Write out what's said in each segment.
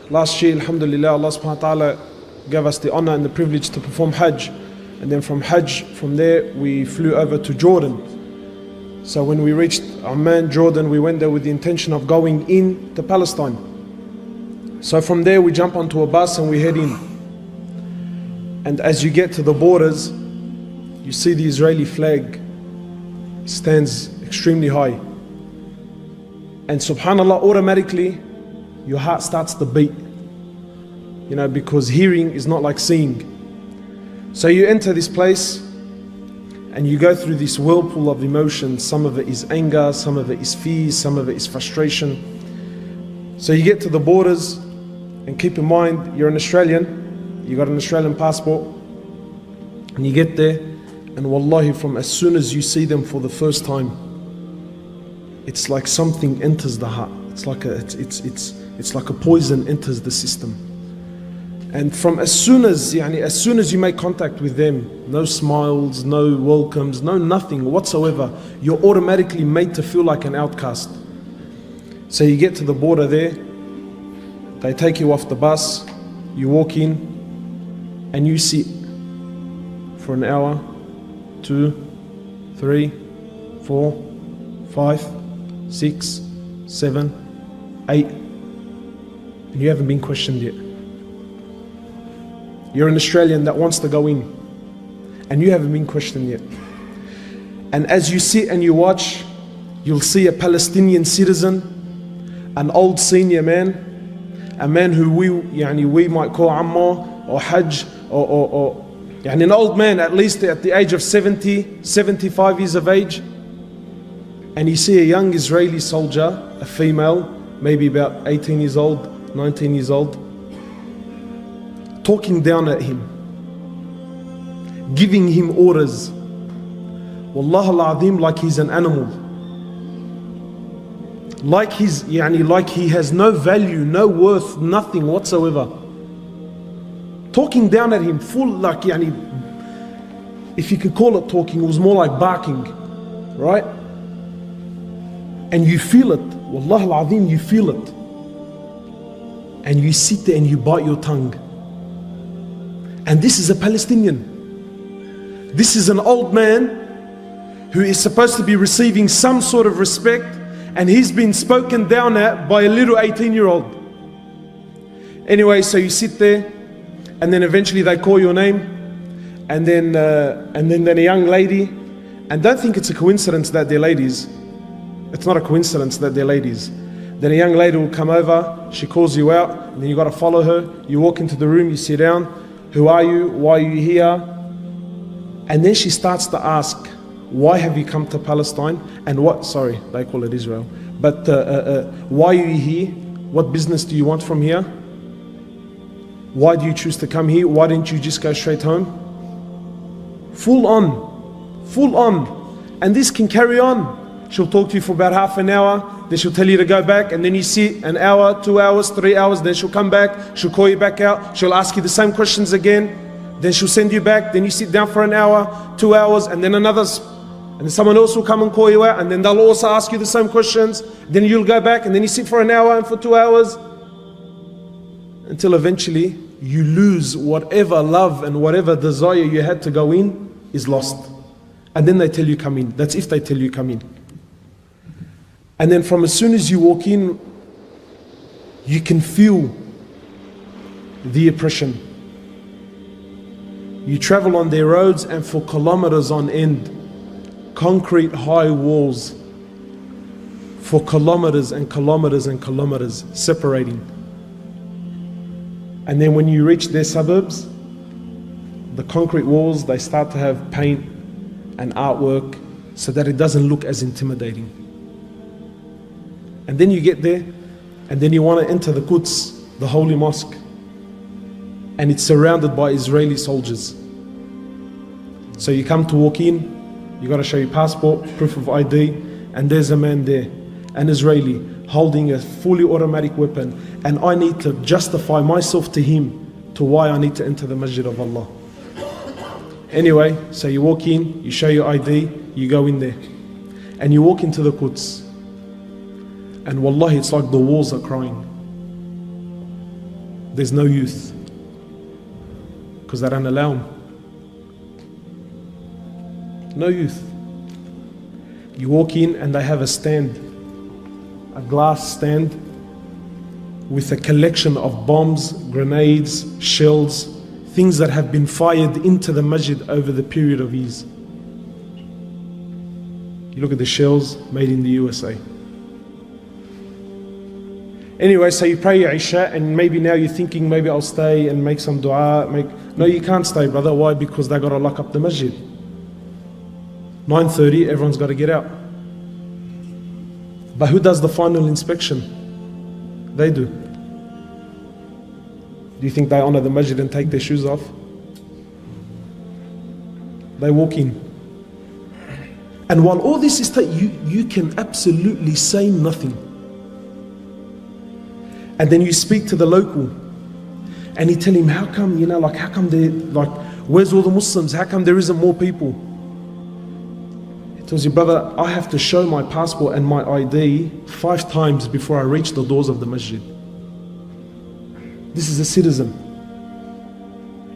last year, alhamdulillah, Allah subhanahu wa ta'ala gave us the honor and the privilege to perform Hajj. And then from Hajj, from there, we flew over to Jordan. So when we reached Amman, Jordan, we went there with the intention of going in to Palestine. So from there, we jump onto a bus and we head in. And as you get to the borders, you see the Israeli flag stands extremely high. And subhanAllah, automatically, your heart starts to beat. You know, because hearing is not like seeing. So you enter this place and you go through this whirlpool of emotions. Some of it is anger, some of it is fear, some of it is frustration. So you get to the borders, and keep in mind, you're an Australian, you got an Australian passport, and you get there, and wallahi, from as soon as you see them for the first time, it's like something enters the heart. It's like a poison enters the system. And from as soon as you make contact with them, no smiles, no welcomes, no nothing whatsoever, you're automatically made to feel like an outcast. So you get to the border there, they take you off the bus, you walk in, and you sit for an hour, 2, 3, 4, 5, 6, 7, 8, and you haven't been questioned yet. You're an Australian that wants to go in, and you haven't been questioned yet. And as you sit and you watch, you'll see a Palestinian citizen, an old senior man, a man who we might call Ammar or Hajj, or an old man, at least at the age of 70, 75 years of age. And you see a young Israeli soldier, a female, maybe about 18 years old, 19 years old, talking down at him, giving him orders. Wallah al-Azim, like he's an animal. Like he has no value, no worth, nothing whatsoever. Talking down at him, full if you could call it talking, it was more like barking, right? And you feel it, Wallah al-Azim, you feel it. And you sit there and you bite your tongue. And this is a Palestinian. This is an old man who is supposed to be receiving some sort of respect, and he's been spoken down at by a little 18-year-old. Anyway, so you sit there, and then eventually they call your name, and then a young lady, and don't think it's a coincidence that they're ladies. It's not a coincidence that they're ladies. Then a young lady will come over, she calls you out, and then you got to follow her. You walk into the room, you sit down. Who are you? Why are you here? And then she starts to ask, why have you come to Palestine? And what, sorry, they call it Israel. But why are you here? What business do you want from here? Why do you choose to come here? Why didn't you just go straight home? Full on. And this can carry on. She'll talk to you for about half an hour, then she'll tell you to go back, and then you sit an hour, 2 hours, 3 hours, then she'll come back, she'll call you back out, she'll ask you the same questions again, then she'll send you back, then you sit down for an hour, 2 hours, and then and then someone else will come and call you out, and then they'll also ask you the same questions, then you'll go back, and then you sit for an hour and for 2 hours, until eventually you lose whatever love and whatever desire you had to go in is lost. And then they tell you come in. That's if they tell you come in. And then from as soon as you walk in, you can feel the oppression. You travel on their roads, and for kilometers on end, concrete high walls for kilometers and kilometers and kilometers separating. And then when you reach their suburbs, the concrete walls, they start to have paint and artwork so that it doesn't look as intimidating. And then you get there, and then you want to enter the Quds, the holy mosque, and it's surrounded by Israeli soldiers. So you come to walk in, you got to show your passport, proof of ID, and there's a man there, an Israeli, holding a fully automatic weapon, and I need to justify myself to him to why I need to enter the Masjid of Allah. Anyway, so you walk in, you show your ID, you go in there, and you walk into the Quds. And wallahi, it's like the walls are crying. there's no youth. Because they don't allow them. No youth. You walk in and they have a stand, a glass stand with a collection of bombs, grenades, shells, things that have been fired into the masjid over the period of years. You look at the shells made in the USA. Anyway, so you pray your Isha and maybe now you're thinking maybe I'll stay and make some dua. No, you can't stay, brother. Why? Because they got to lock up the masjid. 9:30, everyone's got to get out. But who does the final inspection? They do. Do you think they honor the masjid and take their shoes off? They walk in. And while all this is you can absolutely say nothing. And then you speak to the local and you tell him, how come, how come where's all the Muslims? How come there isn't more people? He tells you, brother, I have to show my passport and my ID 5 times before I reach the doors of the masjid. This is a citizen.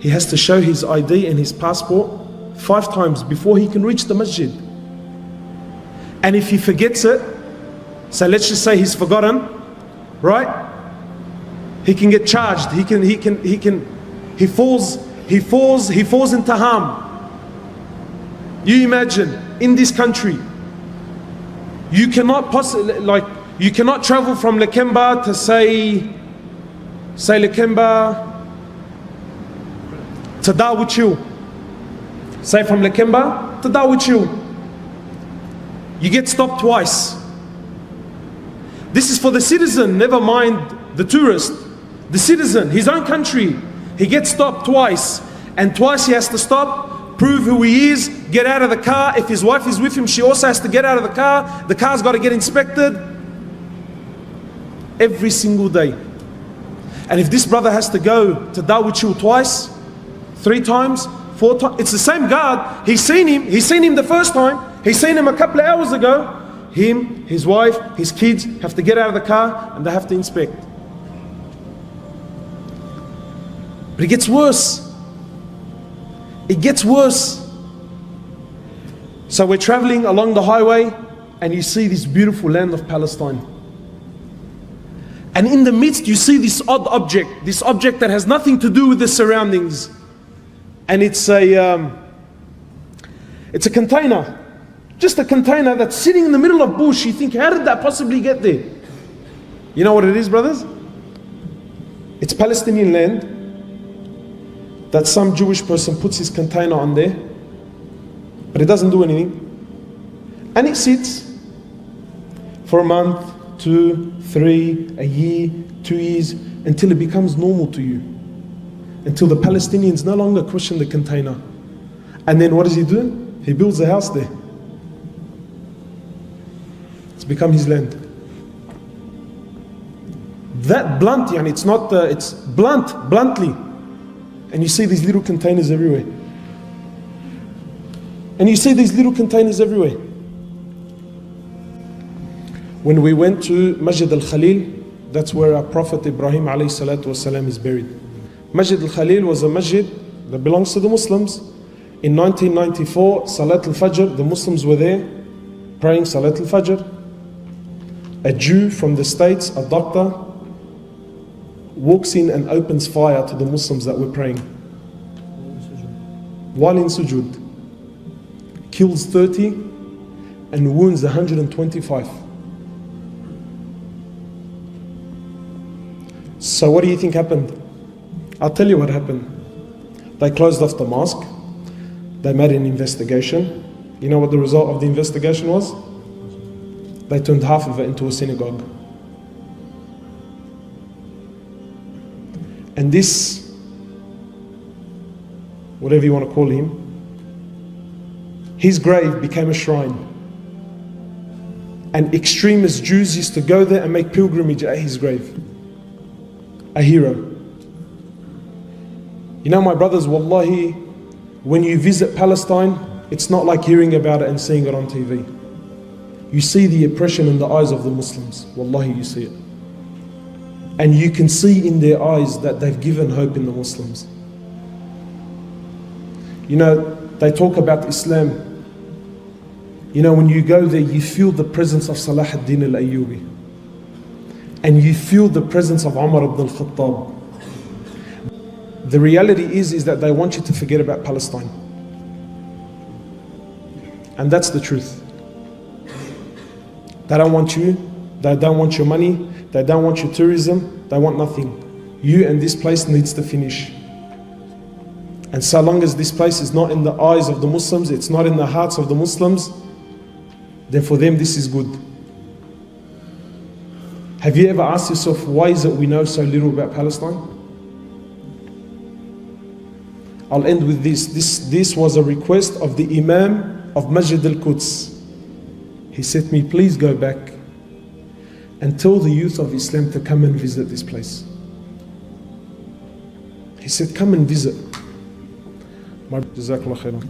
He has to show his ID and his passport 5 times before he can reach the masjid. And if he forgets it, so let's just say he's forgotten, right? He can get charged. He falls into harm. You imagine in this country, you cannot you cannot travel from Lakemba to say Lakemba to Darwich. Say from Lakemba to Darwich. You get stopped twice. This is for the citizen, never mind the tourist. The citizen, his own country, he gets stopped twice. And twice he has to stop, prove who he is, get out of the car. If his wife is with him, she also has to get out of the car. The car's got to get inspected. Every single day. And if this brother has to go to Darwich twice, 3 times, 4 times, it's the same guard. He's seen him the first time. He's seen him a couple of hours ago. Him, his wife, his kids have to get out of the car and they have to inspect. But it gets worse. It gets worse. So we're traveling along the highway and you see this beautiful land of Palestine. And in the midst you see this odd object, this object that has nothing to do with the surroundings. And it's a container. Just a container that's sitting in the middle of bush. You think, how did that possibly get there? You know what it is, brothers? It's Palestinian land that some Jewish person puts his container on there, but it doesn't do anything. And it sits for a month, 2, 3, a year, 2 years, until it becomes normal to you. Until the Palestinians no longer question the container. And then what does he do? He builds a house there. It's become his land. That blunt, it's not, it's bluntly. And you see these little containers everywhere. And you see these little containers everywhere. When we went to Masjid al-Khalil, that's where our Prophet Ibrahim alayhi salatu wasalam is buried. Masjid al-Khalil was a masjid that belongs to the Muslims. In 1994, Salat al-Fajr, the Muslims were there praying Salat al-Fajr. A Jew from the States, a doctor, walks in and opens fire to the Muslims that were praying. While in sujood, kills 30 and wounds 125. So what do you think happened? I'll tell you what happened. They closed off the mosque. They made an investigation. You know what the result of the investigation was? They turned half of it into a synagogue. And this, whatever you want to call him, his grave became a shrine. And extremist Jews used to go there and make pilgrimage at his grave. A hero. You know, my brothers, wallahi, when you visit Palestine, it's not like hearing about it and seeing it on TV. You see the oppression in the eyes of the Muslims. Wallahi, you see it. And you can see in their eyes that they've given hope in the Muslims. You know, they talk about Islam. You know, when you go there, you feel the presence of Salah ad-Din al-Ayyubi. And you feel the presence of Umar ibn al-Khattab. The reality is that they want you to forget about Palestine. And that's the truth. They don't want you, they don't want your money, they don't want your tourism, they want nothing. You and this place needs to finish. And so long as this place is not in the eyes of the Muslims, it's not in the hearts of the Muslims, then for them this is good. Have you ever asked yourself, why is it we know so little about Palestine? I'll end with this. This was a request of the Imam of Masjid al-Quds. He said to me, please go back and tell the youth of Islam to come and visit this place. He said, come and visit. Jazakallah khairan.